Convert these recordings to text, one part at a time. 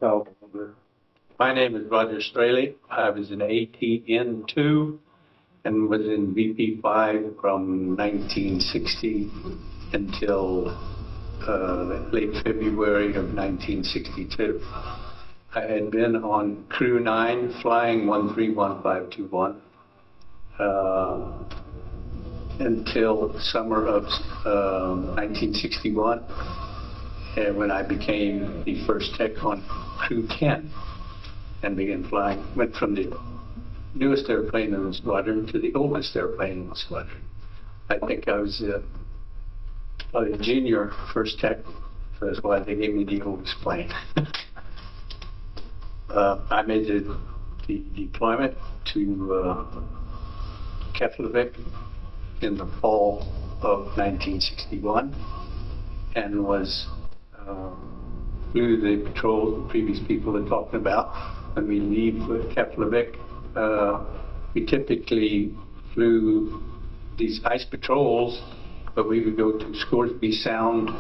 So, my name is Straley. I was in ATN2 and was in VP-5 from 1960 until late February of 1962. I had been on Crew 9 flying 131521 until summer of 1961, and when I became the first tech on Crew 10 and began flying. Went from the newest airplane in the squadron to the oldest airplane in the squadron. I think I was a junior first tech, so that's why they gave me the oldest plane. I made the deployment to Keflavik in the fall of 1961 and was flew the patrol the previous people had talked about. When we leave Keflavik, we typically flew these ice patrols, but we would go to Scoresby Sound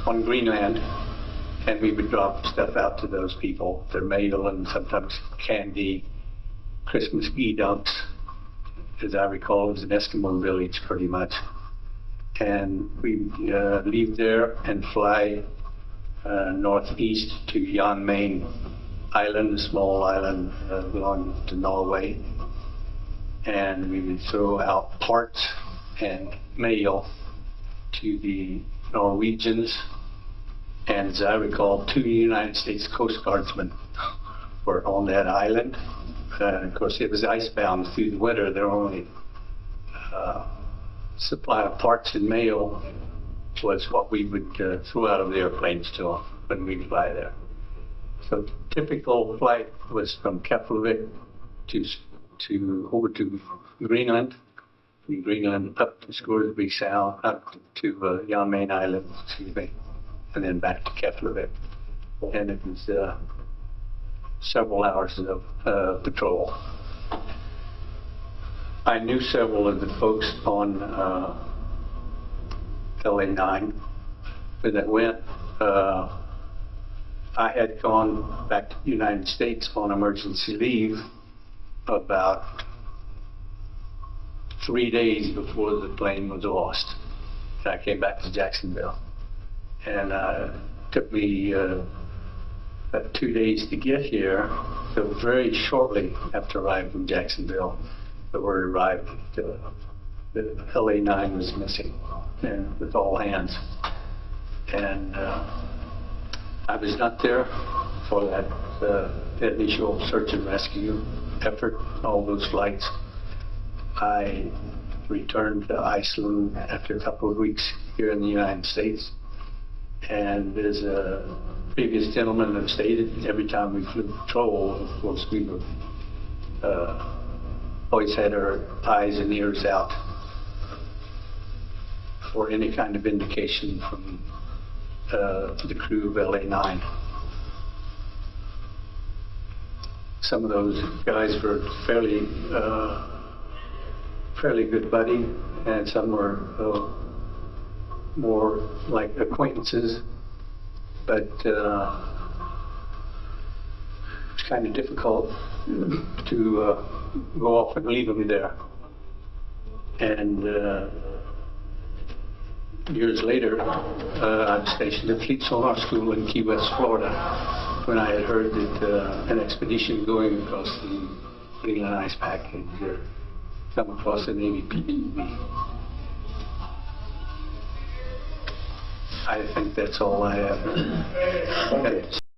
on Greenland, and we would drop stuff out to those people, their mail and sometimes candy, Christmas e-dumps. As I recall, it was an Eskimo village pretty much. And we leave there and fly northeast to Jan Mayen Island, a small island belonging to Norway. And we would throw out parts and mail to the Norwegians. And as I recall, 2 United States Coast Guardsmen were on that island. Of course, it was icebound through the winter. Their only supply of parts and mail was what we would throw out of the airplanes to them when we fly there. So typical flight was from Keflavik over to Greenland, from Greenland up to Scoresby Sound, up to Jan Mayen Island, excuse me, and then back to Keflavik. And it was several hours of patrol. I knew several of the folks on LA9 when that went. I had gone back to the United States on emergency leave about 3 days before the plane was lost. And I came back to Jacksonville. And it took me about 2 days to get here, so very shortly after arriving from Jacksonville, the word arrived that the LA9 was missing, and with all hands. And I was not there for that initial search and rescue effort, all those flights. I returned to Iceland after a couple of weeks here in the United States. And as a previous gentleman have stated, every time we flew patrol, of course, we were, always had our eyes and ears out for any kind of indication from the crew of LA9. Some of those guys were fairly good buddy, and some were more like acquaintances, but it's kind of difficult to go off and leave them there. And years later, I was stationed at Fleet Sonar School in Key West, Florida, when I had heard that an expedition going across the Greenland ice pack had come across the Navy PPV. I think that's all I have.